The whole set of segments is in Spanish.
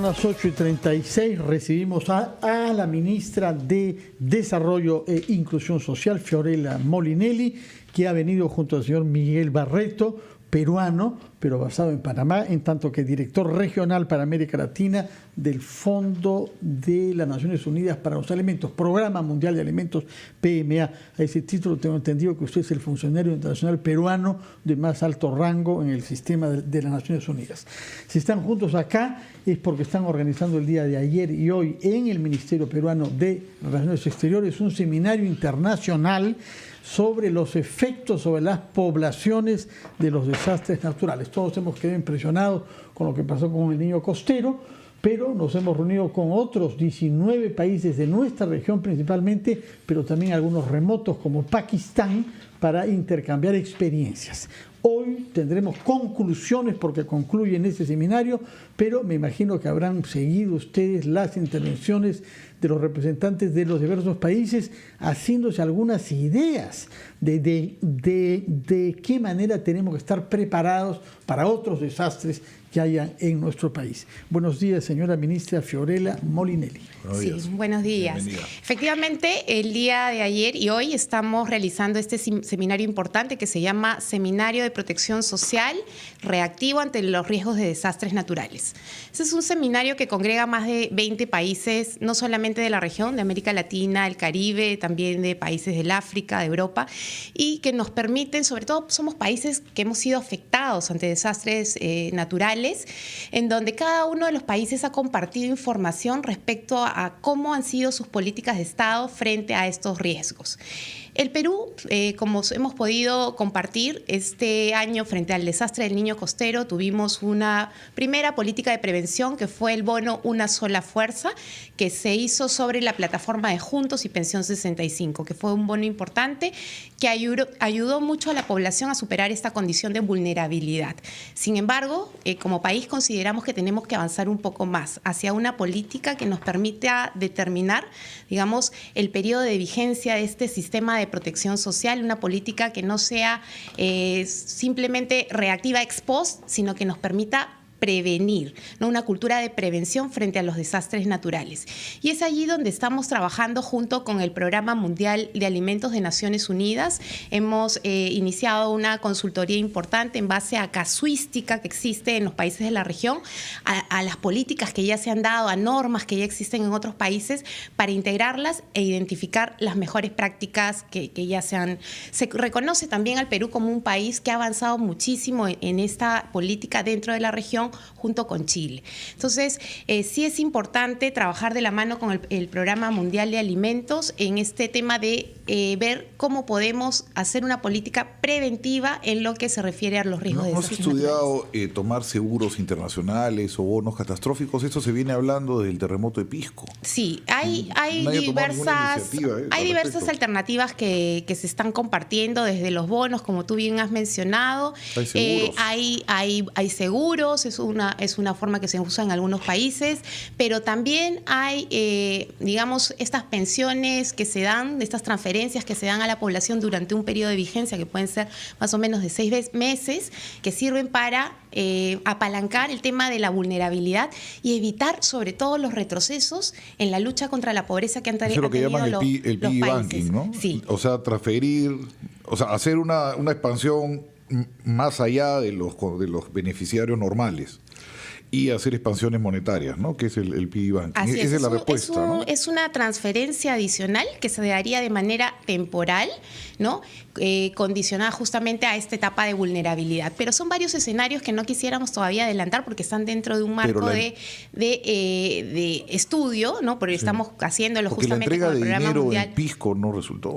Son las 8:36. Recibimos a la ministra de Desarrollo e Inclusión Social, Fiorella Molinelli, que ha venido junto al señor Miguel Barreto, peruano, pero basado en Panamá, en tanto que director regional para América Latina del Fondo de las Naciones Unidas para los Alimentos, Programa Mundial de Alimentos, PMA. A ese título tengo entendido que usted es el funcionario internacional peruano de más alto rango en el sistema de las Naciones Unidas. Si están juntos acá es porque están organizando el día de ayer y hoy en el Ministerio Peruano de Relaciones Exteriores un seminario internacional sobre los efectos sobre las poblaciones de los desastres naturales. Todos hemos quedado impresionados con lo que pasó con el niño costero, pero nos hemos reunido con otros 19 países de nuestra región principalmente, pero también algunos remotos como Pakistán, para intercambiar experiencias. Hoy tendremos conclusiones porque concluye en este seminario, pero me imagino que habrán seguido ustedes las intervenciones de los representantes de los diversos países, haciéndose algunas ideas de qué manera tenemos que estar preparados para otros desastres que haya en nuestro país. Buenos días, señora ministra Fiorella Molinelli. Sí, buenos días. Bienvenida. Efectivamente, el día de ayer y hoy estamos realizando este seminario importante que se llama Seminario de Protección Social Reactivo ante los Riesgos de Desastres Naturales. Este es un seminario que congrega más de 20 países, no solamente de la región, de América Latina, el Caribe, también de países del África, de Europa, y que nos permiten, sobre todo somos países que hemos sido afectados ante desastres naturales, en donde cada uno de los países ha compartido información respecto a cómo han sido sus políticas de Estado frente a estos riesgos. El Perú, como hemos podido compartir, este año frente al desastre del niño costero tuvimos una primera política de prevención que fue el bono Una Sola Fuerza, que se hizo sobre la plataforma de Juntos y Pensión 65, que fue un bono importante que ayudó mucho a la población a superar esta condición de vulnerabilidad. Sin embargo, como país consideramos que tenemos que avanzar un poco más hacia una política que nos permita determinar, digamos, el periodo de vigencia de este sistema de protección social, una política que no sea simplemente reactiva ex post, sino que nos permita prevenir, ¿no? Una cultura de prevención frente a los desastres naturales. Y es allí donde estamos trabajando junto con el Programa Mundial de Alimentos de Naciones Unidas. Hemos iniciado una consultoría importante en base a casuística que existe en los países de la región, a las políticas que ya se han dado, a normas que ya existen en otros países, para integrarlas e identificar las mejores prácticas que ya se han... Se reconoce también al Perú como un país que ha avanzado muchísimo en esta política dentro de la región, junto con Chile. Entonces, sí es importante trabajar de la mano con el Programa Mundial de Alimentos en este tema de ver cómo podemos hacer una política preventiva en lo que se refiere a los riesgos de desastres naturales. ¿No has estudiado tomar seguros internacionales o bonos catastróficos? Esto se viene hablando del terremoto de Pisco. Sí, hay diversas alternativas que se están compartiendo, desde los bonos, como tú bien has mencionado. Hay seguros, es una forma que se usa en algunos países, pero también hay, digamos, estas pensiones que se dan, estas transferencias que se dan a la población durante un periodo de vigencia, que pueden ser más o menos de 6 meses, que sirven para apalancar el tema de la vulnerabilidad y evitar, sobre todo, los retrocesos en la lucha contra la pobreza que han tenido los países. Eso es lo que llaman el piggy banking, ¿no? Sí. O sea, hacer una expansión más allá de los beneficiarios normales y hacer expansiones monetarias, ¿no? Que es el piggy banking. Esa es la respuesta, ¿no? Es una transferencia adicional que se daría de manera temporal, ¿no? Condicionada justamente a esta etapa de vulnerabilidad. Pero son varios escenarios que no quisiéramos todavía adelantar porque están dentro de un marco de estudio, ¿no? Porque estamos haciéndolo justamente con el Programa Mundial. La entrega de dinero en Pisco no resultó.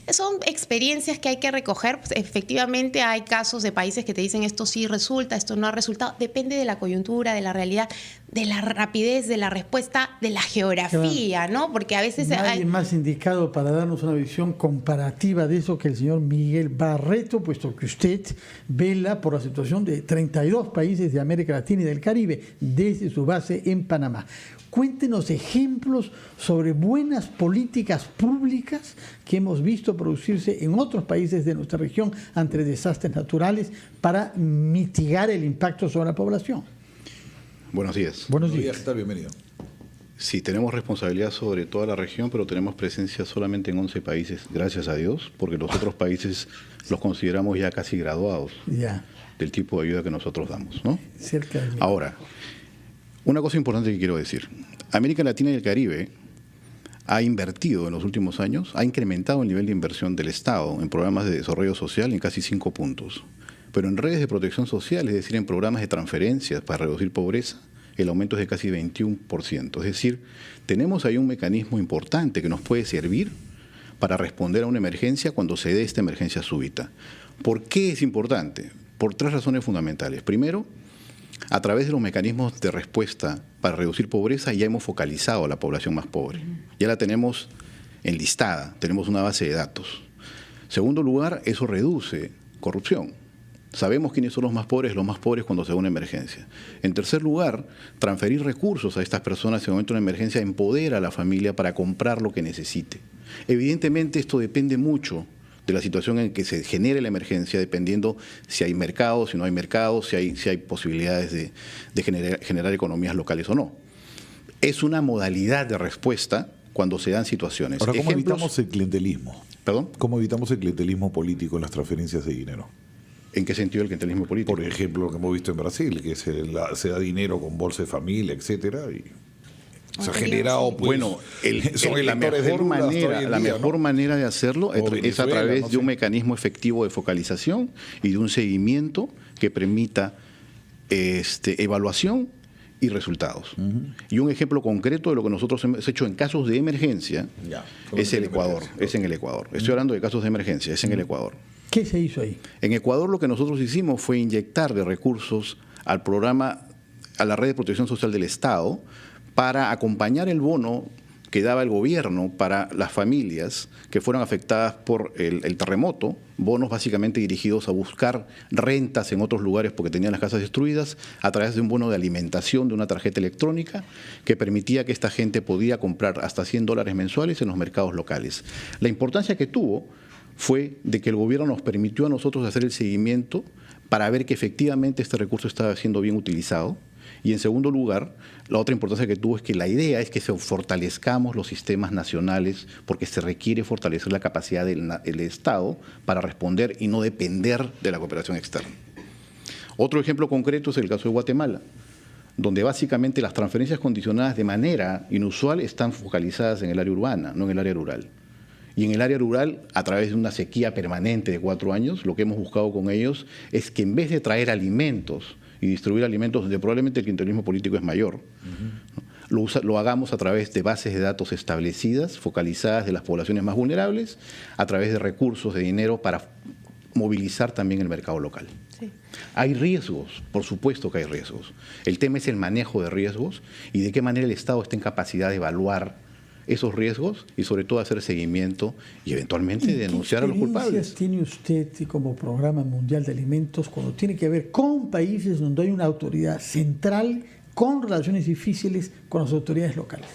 Son experiencias que hay que recoger. Pues, efectivamente hay casos de países que te dicen esto sí resulta, esto no ha resultado. Depende de la coyuntura, de la realidad, de la rapidez, de la respuesta, de la geografía, ¿no? Porque a veces nadie más indicado para darnos una visión comparativa de eso que el señor Miguel Barreto, puesto que usted vela por la situación de 32 países de América Latina y del Caribe desde su base en Panamá. Cuéntenos ejemplos sobre buenas políticas públicas que hemos visto producirse en otros países de nuestra región ante desastres naturales para mitigar el impacto sobre la población. Buenos días. Buenos días. Está bienvenido. Sí, tenemos responsabilidad sobre toda la región, pero tenemos presencia solamente en 11 países, gracias a Dios, porque los otros países los consideramos ya casi graduados del tipo de ayuda que nosotros damos, ¿no? Ahora, una cosa importante que quiero decir. América Latina y el Caribe ha invertido en los últimos años, ha incrementado el nivel de inversión del Estado en programas de desarrollo social en casi 5 puntos. Pero en redes de protección social, es decir, en programas de transferencias para reducir pobreza, el aumento es de casi 21%. Es decir, tenemos ahí un mecanismo importante que nos puede servir para responder a una emergencia cuando se dé esta emergencia súbita. ¿Por qué es importante? Por 3 razones fundamentales. Primero, a través de los mecanismos de respuesta para reducir pobreza ya hemos focalizado a la población más pobre. Ya la tenemos enlistada, tenemos una base de datos. Segundo lugar, eso reduce corrupción. Sabemos quiénes son los más pobres cuando se da una emergencia. En tercer lugar, transferir recursos a estas personas en el momento de una emergencia empodera a la familia para comprar lo que necesite. Evidentemente esto depende mucho de la situación en que se genere la emergencia, dependiendo si hay mercado, si no hay mercado, si hay posibilidades de generar economías locales o no. Es una modalidad de respuesta cuando se dan situaciones. Ahora, ¿cómo evitamos el clientelismo? ¿Perdón? ¿Cómo evitamos el clientelismo político en las transferencias de dinero? ¿En qué sentido el clientelismo político? Por ejemplo, lo que hemos visto en Brasil, que se da dinero con bolsa de familia, etcétera, y se ha generado, pues, bueno, la mejor manera de hacerlo es a través de un mecanismo efectivo de focalización y de un seguimiento que permita evaluación y resultados. Y un ejemplo concreto de lo que nosotros hemos hecho en casos de emergencia es el Ecuador. Es en el Ecuador. Estoy hablando de casos de emergencia, es en el Ecuador. ¿Qué se hizo ahí? En Ecuador lo que nosotros hicimos fue inyectar de recursos al programa, a la red de protección social del Estado, para acompañar el bono que daba el gobierno para las familias que fueron afectadas por el terremoto, bonos básicamente dirigidos a buscar rentas en otros lugares porque tenían las casas destruidas, a través de un bono de alimentación, de una tarjeta electrónica que permitía que esta gente podía comprar hasta $100 mensuales en los mercados locales. La importancia que tuvo fue de que el gobierno nos permitió a nosotros hacer el seguimiento para ver que efectivamente este recurso estaba siendo bien utilizado. Y en segundo lugar, la otra importancia que tuvo es que la idea es que fortalezcamos los sistemas nacionales porque se requiere fortalecer la capacidad del Estado para responder y no depender de la cooperación externa. Otro ejemplo concreto es el caso de Guatemala, donde básicamente las transferencias condicionadas de manera inusual están focalizadas en el área urbana, no en el área rural. Y en el área rural, a través de una sequía permanente de 4 años, lo que hemos buscado con ellos es que en vez de traer alimentos y distribuir alimentos donde probablemente el clientelismo político es mayor, lo hagamos a través de bases de datos establecidas, focalizadas de las poblaciones más vulnerables, a través de recursos de dinero para movilizar también el mercado local. Sí. Hay riesgos, por supuesto que hay riesgos. El tema es el manejo de riesgos y de qué manera el Estado está en capacidad de evaluar esos riesgos y sobre todo hacer seguimiento y eventualmente denunciar a los culpables. ¿Qué tiene usted como Programa Mundial de Alimentos cuando tiene que ver con países donde hay una autoridad central con relaciones difíciles con las autoridades locales?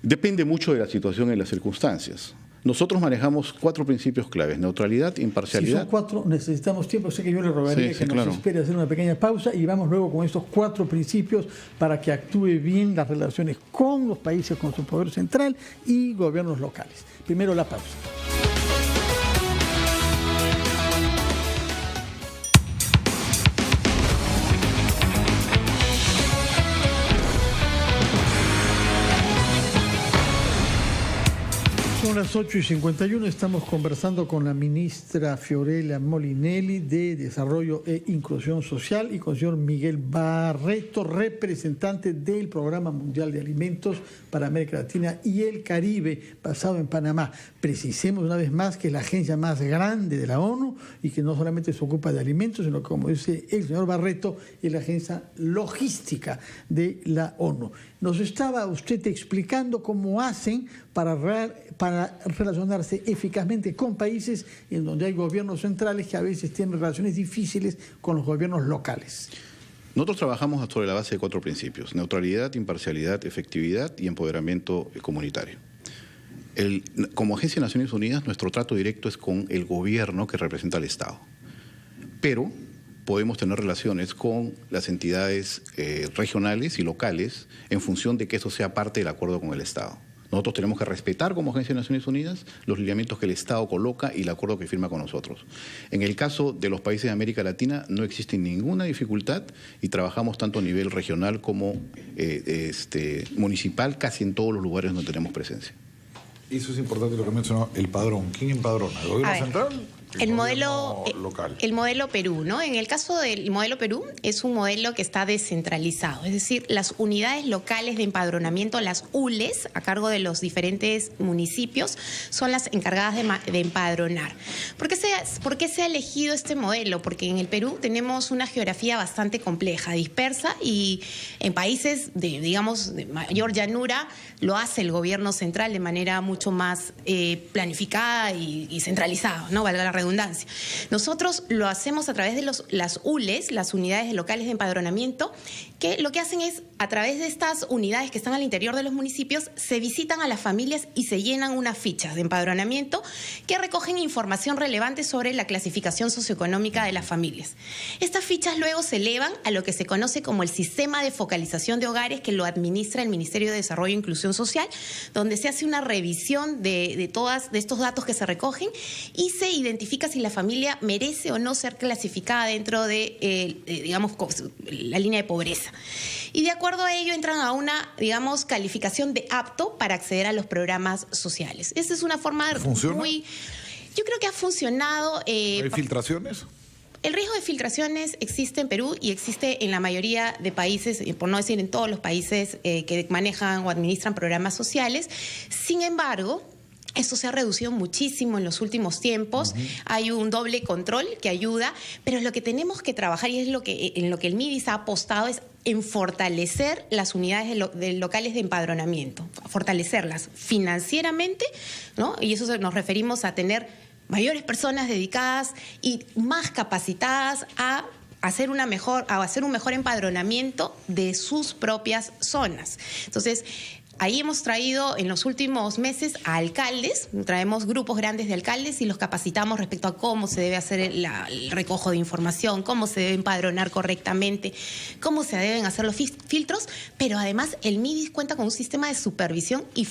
Depende mucho de la situación y las circunstancias. Nosotros manejamos 4 principios claves: neutralidad, imparcialidad. Si son 4, necesitamos tiempo. Sé que yo le rogaría que nos espere a hacer una pequeña pausa y vamos luego con estos 4 principios para que actúe bien las relaciones con los países, con su poder central y gobiernos locales. Primero la pausa. Son las 8:51, estamos conversando con la ministra Fiorella Molinelli de Desarrollo e Inclusión Social y con el señor Miguel Barreto, representante del Programa Mundial de Alimentos para América Latina y el Caribe, basado en Panamá. Precisemos una vez más que es la agencia más grande de la ONU y que no solamente se ocupa de alimentos, sino que, como dice el señor Barreto, es la agencia logística de la ONU. Nos estaba usted explicando cómo hacen para relacionarse eficazmente con países en donde hay gobiernos centrales que a veces tienen relaciones difíciles con los gobiernos locales. Nosotros trabajamos sobre la base de 4 principios: neutralidad, imparcialidad, efectividad y empoderamiento comunitario. Como Agencia de Naciones Unidas, nuestro trato directo es con el gobierno que representa al Estado. Pero podemos tener relaciones con las entidades regionales y locales en función de que eso sea parte del acuerdo con el Estado. Nosotros tenemos que respetar como Agencia de Naciones Unidas los lineamientos que el Estado coloca y el acuerdo que firma con nosotros. En el caso de los países de América Latina no existe ninguna dificultad y trabajamos tanto a nivel regional como municipal, casi en todos los lugares donde tenemos presencia. Eso es importante lo que mencionó, el padrón. ¿Quién empadrona? ¿El gobierno central? El modelo local. El modelo Perú, ¿no? En el caso del modelo Perú, es un modelo que está descentralizado, es decir, las unidades locales de empadronamiento, las ULES, a cargo de los diferentes municipios, son las encargadas de empadronar. ¿Por qué se ha elegido este modelo? Porque en el Perú tenemos una geografía bastante compleja, dispersa, y en países de mayor llanura lo hace el gobierno central de manera mucho más planificada y centralizada, ¿no? Valga la redundancia. Nosotros lo hacemos a través de las ULES, las unidades locales de empadronamiento, que lo que hacen es, a través de estas unidades que están al interior de los municipios, se visitan a las familias y se llenan unas fichas de empadronamiento que recogen información relevante sobre la clasificación socioeconómica de las familias. Estas fichas luego se elevan a lo que se conoce como el sistema de focalización de hogares, que lo administra el Ministerio de Desarrollo e Inclusión Social, donde se hace una revisión de estos datos que se recogen y se identifica si la familia merece o no ser clasificada dentro de, la línea de pobreza. Y de acuerdo a ello entran a una, calificación de apto para acceder a los programas sociales. Esa es una forma ¿Funciona? Yo creo que ha funcionado. ¿Hay filtraciones? El riesgo de filtraciones existe en Perú y existe en la mayoría de países, por no decir en todos los países que manejan o administran programas sociales. Sin embargo, esto se ha reducido muchísimo en los últimos tiempos. Hay un doble control que ayuda, pero lo que tenemos que trabajar, y es en lo que el MIDIS ha apostado, es en fortalecer las unidades locales de empadronamiento, fortalecerlas financieramente, ¿no? Y eso nos referimos a tener mayores personas dedicadas y más capacitadas a hacer un mejor empadronamiento de sus propias zonas. Entonces, ahí hemos traído en los últimos meses a alcaldes, traemos grupos grandes de alcaldes y los capacitamos respecto a cómo se debe hacer el recojo de información, cómo se debe empadronar correctamente, cómo se deben hacer los filtros, pero además el MIDIS cuenta con un sistema de supervisión y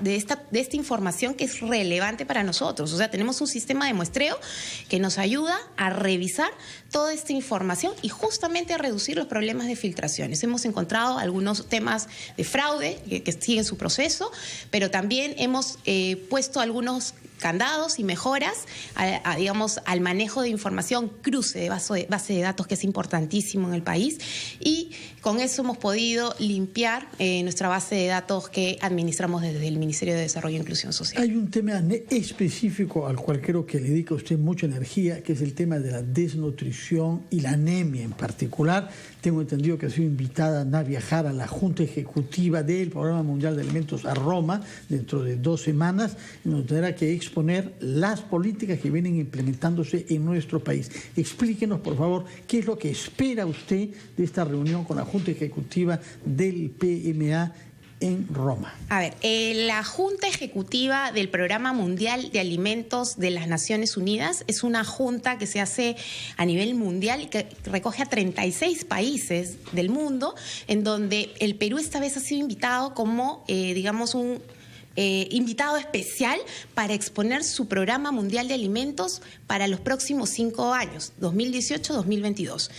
de esta información que es relevante para nosotros. O sea, tenemos un sistema de muestreo que nos ayuda a revisar toda esta información y justamente a reducir los problemas de filtraciones. Hemos encontrado algunos temas de fraude que siguen su proceso, pero también hemos puesto algunos candados y mejoras al manejo de información, cruce de base de datos, que es importantísimo en el país, y con eso hemos podido limpiar nuestra base de datos que administramos desde el Ministerio de Desarrollo e Inclusión Social. Hay un tema específico al cual creo que le dedica a usted mucha energía, que es el tema de la desnutrición y la anemia en particular. Tengo entendido que ha sido invitada a viajar a la Junta Ejecutiva del Programa Mundial de Alimentos a Roma dentro de 2 semanas, y nos tendrá que exponer las políticas que vienen implementándose en nuestro país. Explíquenos, por favor, qué es lo que espera usted de esta reunión con la Junta Ejecutiva del PMA en Roma. A ver, la Junta Ejecutiva del Programa Mundial de Alimentos de las Naciones Unidas es una junta que se hace a nivel mundial y que recoge a 36 países del mundo, en donde el Perú esta vez ha sido invitado como, un invitado especial para exponer su Programa Mundial de Alimentos para los próximos 5 años, 2018-2022.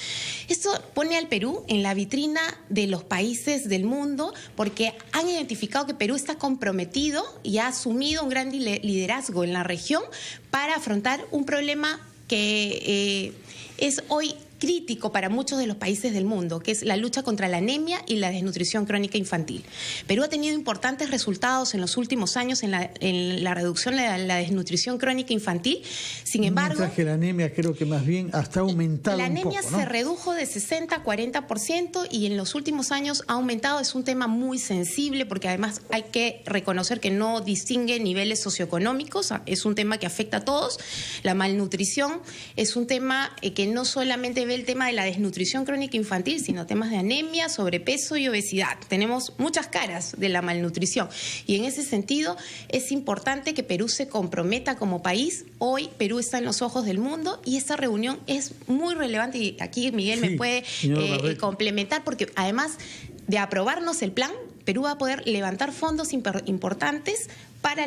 Esto pone al Perú en la vitrina de los países del mundo porque han identificado que Perú está comprometido y ha asumido un gran liderazgo en la región para afrontar un problema que es hoy crítico para muchos de los países del mundo, que es la lucha contra la anemia y la desnutrición crónica infantil. Perú ha tenido importantes resultados en los últimos años en la reducción de la desnutrición crónica infantil. Sin embargo, mientras que la anemia creo que más bien hasta ha aumentado la anemia un poco, ¿no? se redujo de 60 a 40% y en los últimos años ha aumentado. Es un tema muy sensible porque además hay que reconocer que no distingue niveles socioeconómicos, es un tema que afecta a todos. La malnutrición es un tema que no solamente ve el tema de la desnutrición crónica infantil, sino temas de anemia, sobrepeso y obesidad. Tenemos muchas caras de la malnutrición y en ese sentido es importante que Perú se comprometa como país. Hoy Perú está en los ojos del mundo y esta reunión es muy relevante y aquí Miguel me puede complementar, porque además de aprobarnos el plan, Perú va a poder levantar fondos importantes para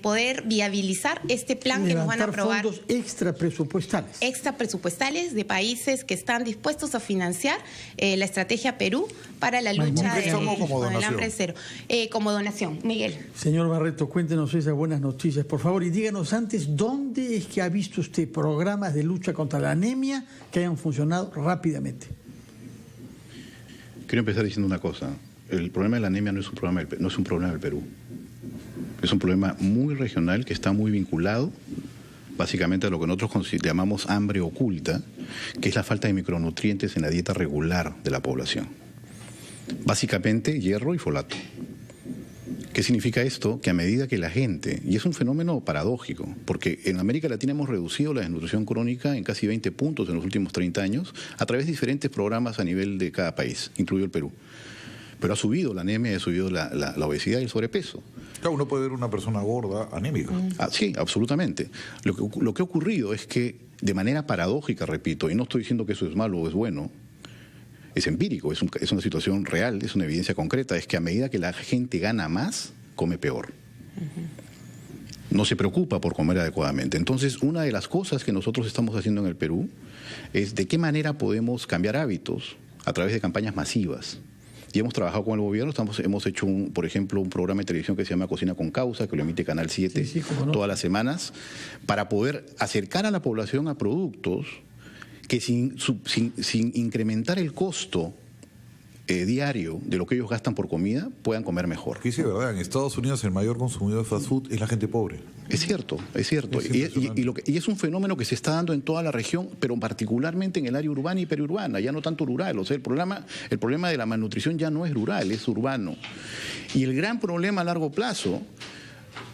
poder viabilizar este plan que nos van a aprobar. Fondos extrapresupuestales. Extrapresupuestales de países que están dispuestos a financiar la estrategia Perú para la lucha con el hambre cero. Como donación. Miguel. Señor Barreto, cuéntenos esas buenas noticias, por favor, y díganos antes, ¿dónde es que ha visto usted programas de lucha contra la anemia que hayan funcionado rápidamente? Quiero empezar diciendo una cosa. El problema de la anemia no es un problema del Perú. Es un problema muy regional que está muy vinculado básicamente a lo que nosotros llamamos hambre oculta, que es la falta de micronutrientes en la dieta regular de la población. Básicamente hierro y folato. ¿Qué significa esto? Que a medida que la gente, y es un fenómeno paradójico, porque en América Latina hemos reducido la desnutrición crónica en casi 20 puntos en los últimos 30 años a través de diferentes programas a nivel de cada país, incluido el Perú. Pero ha subido la anemia, ha subido la obesidad y el sobrepeso. Claro, uno puede ver una persona gorda, anémica. Sí, absolutamente. Lo que ha ocurrido es que, de manera paradójica, repito, y no estoy diciendo que eso es malo o es bueno, es empírico, es una situación real, es una evidencia concreta, es que a medida que la gente gana más, come peor. No se preocupa por comer adecuadamente. Entonces, una de las cosas que nosotros estamos haciendo en el Perú es de qué manera podemos cambiar hábitos a través de campañas masivas. Y hemos trabajado con el gobierno, hemos hecho, por ejemplo, un programa de televisión que se llama Cocina con Causa, que lo emite Canal 7 todas las semanas, para poder acercar a la población a productos que sin incrementar el costo diario de lo que ellos gastan por comida, puedan comer mejor. Sí, verdad, en Estados Unidos el mayor consumidor de fast food es la gente pobre. Es cierto, es cierto. Y es un fenómeno que se está dando en toda la región, pero particularmente en el área urbana y periurbana, ya no tanto rural. O sea, el problema de la malnutrición ya no es rural, es urbano. Y el gran problema a largo plazo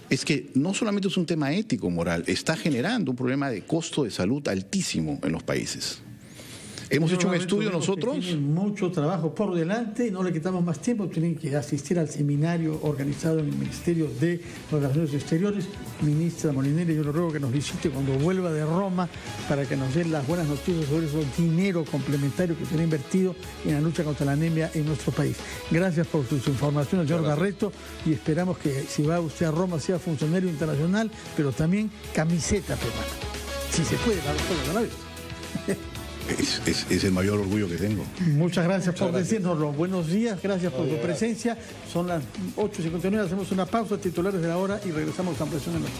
es que no solamente es un tema ético, moral, está generando un problema de costo de salud altísimo en los países. Hemos hecho un estudio nosotros. Tienen mucho trabajo por delante, no le quitamos más tiempo, tienen que asistir al seminario organizado en el Ministerio de Relaciones Exteriores. Ministra Molinelli, yo le ruego que nos visite cuando vuelva de Roma para que nos dé las buenas noticias sobre ese dinero complementario que se ha invertido en la lucha contra la anemia en nuestro país. Gracias por sus informaciones, señor Barreto, y esperamos que si va usted a Roma sea funcionario internacional, pero también camiseta peruana. Si se puede, la vez. Es el mayor orgullo que tengo. Muchas gracias por decírnoslo. Buenos días, gracias por su presencia. Son las 8:59, hacemos una pausa, titulares de la hora y regresamos a Ampliación en Noche.